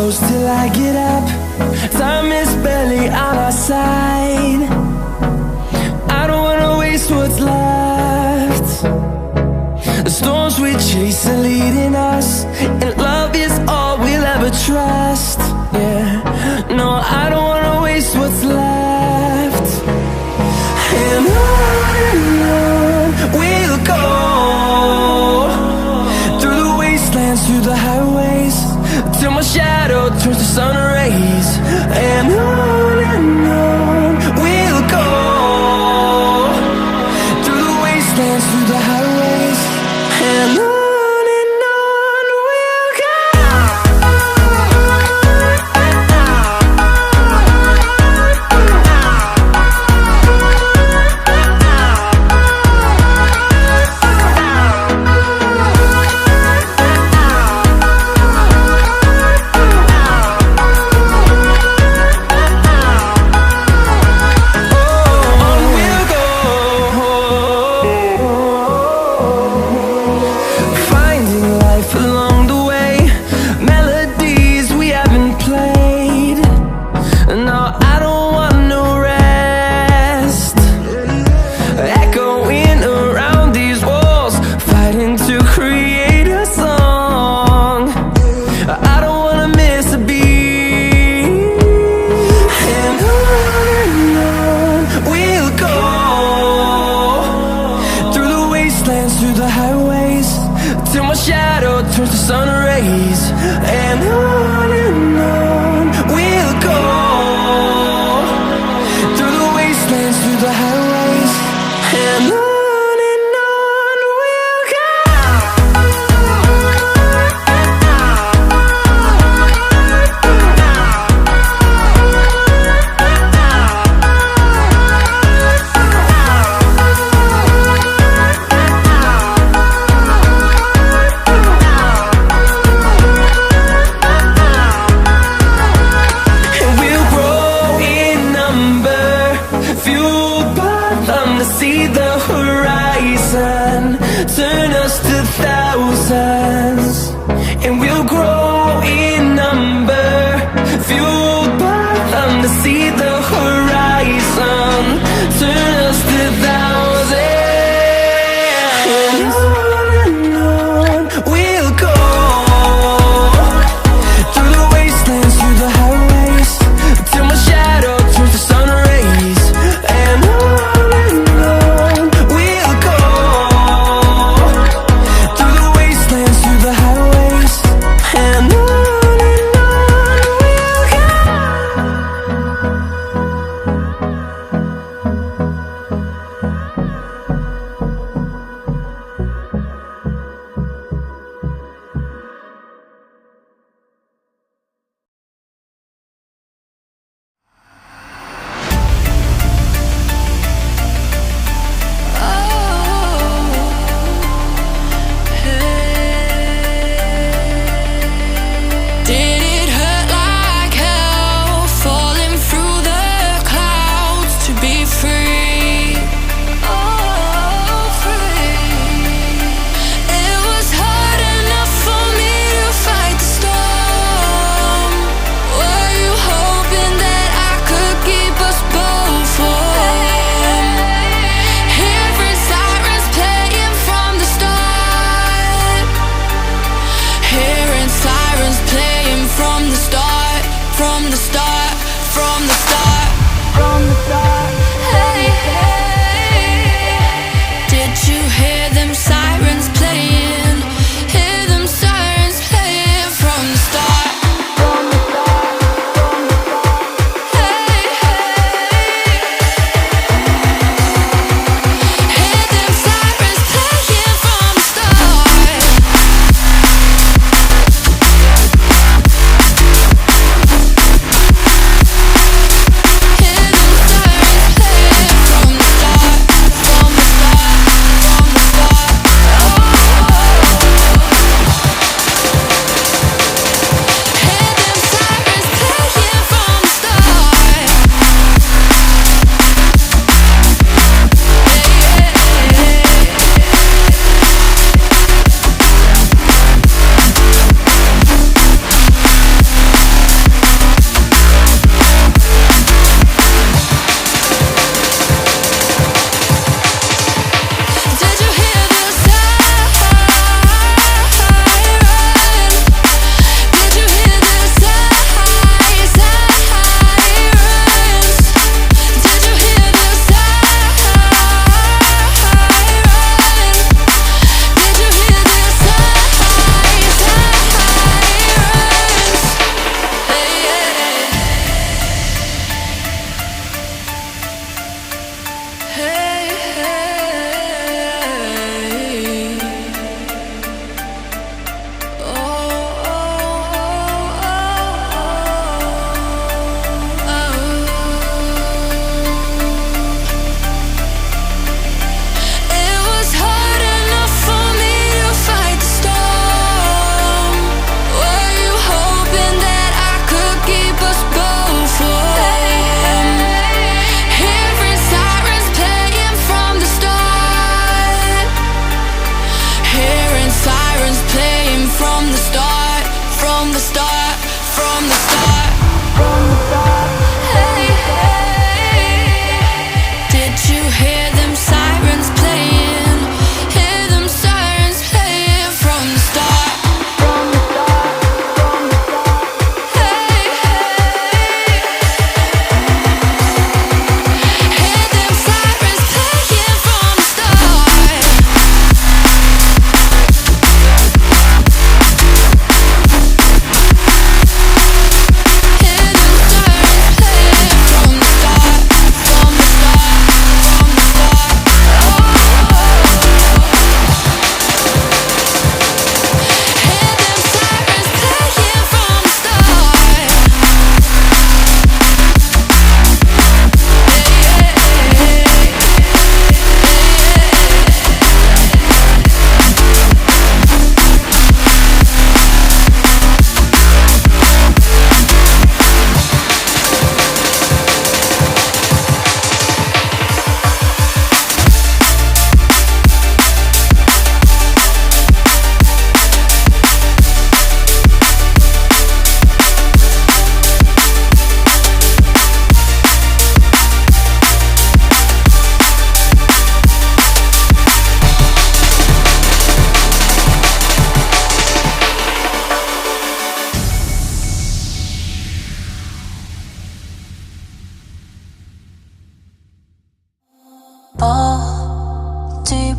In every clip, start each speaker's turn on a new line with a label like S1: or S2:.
S1: close till I get up. Time is barely on our side. I don't wanna waste what's left. The storms we chase are leading us, and love is all we'll ever trust. Yeah, no, I don't wanna waste what's left. And on we'll go, through the wastelands, through the highways, till my shadow turns to sun rays. And on we'll go, through the wastelands, through the highways, and on we'll go. Through the highways, till my shadow turns to sun rays. And on we'll go.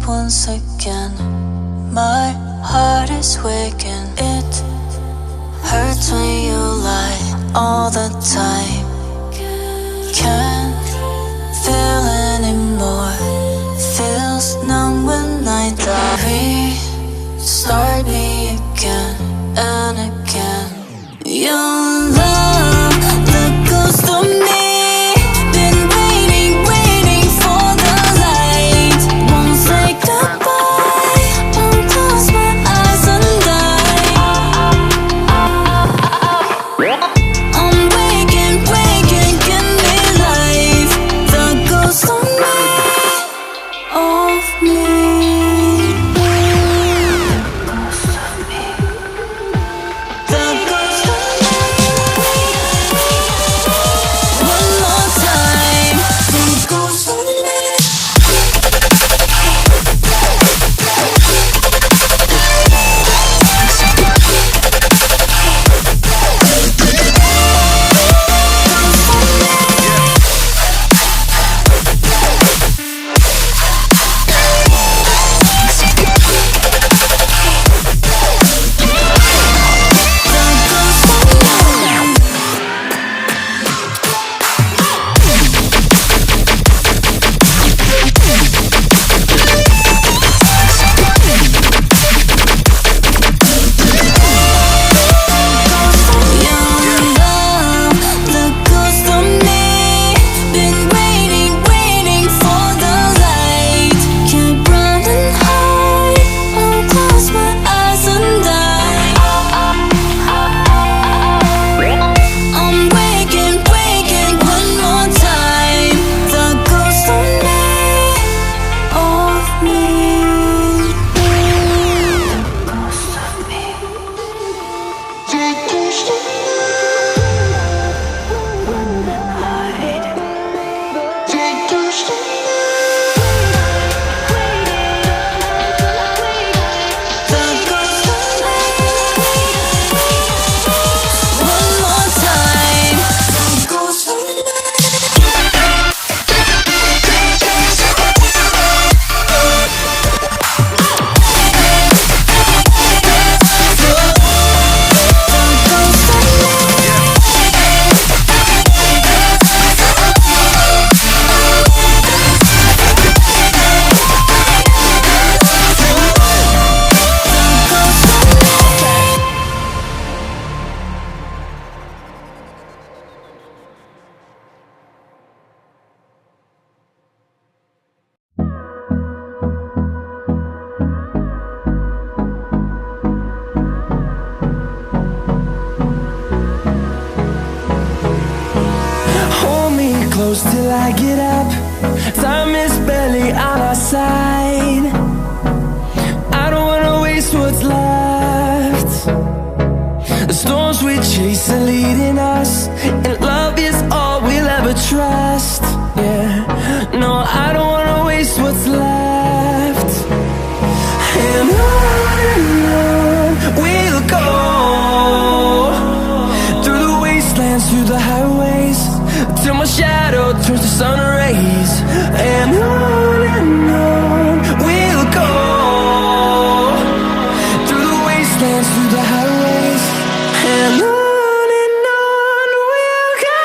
S2: once again. My heart is waking. It hurts when you lie all the time. Can't feel anymore. Feels numb when I die. Restart me again and again. Your love, the ghost of me. Been waiting, waiting for the light. Won't say goodbye. Won't close my eyes and die. I'm waking, waking, give me life. The ghost of me, of me. The ghost of me. One more time. The ghost of me.
S1: Hold me close till I get up. Time is barely on our side. I don't wanna waste what's left. The storms we chase are leading us, and love is all we'll ever trust. Yeah, no, I don't wanna waste what's left. And on we'll go, through the wastelands, through the highways, till my shadow turns to sun rays. And on we'll go, through the wastelands, through the highways, and on we'll go.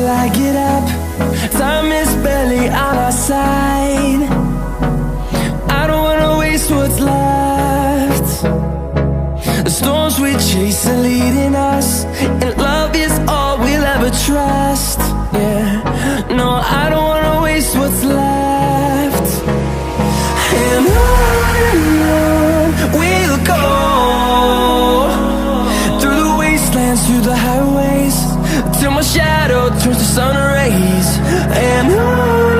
S1: till I get up. Time is barely on our side. I don't wanna waste what's left. The storms we chase are leading us, and love is all we'll ever trust. Yeah, no, I don't wanna waste what's left. And on we'll go, through the wastelands, through the highways, till my shadow turns to sun rays. And on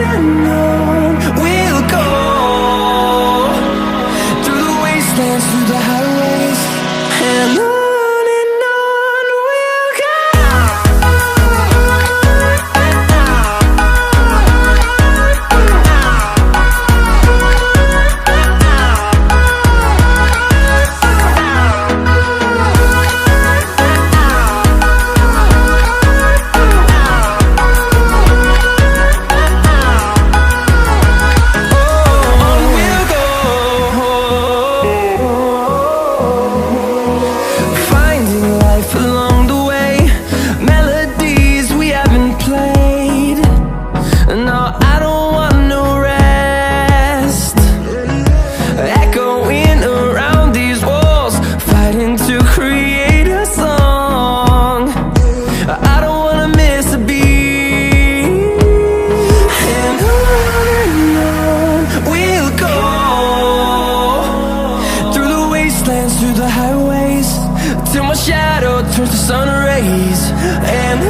S1: we'll go, through the wastelands, through the highways, and on we'll go. Through the highways, till my shadow turns to sun rays. And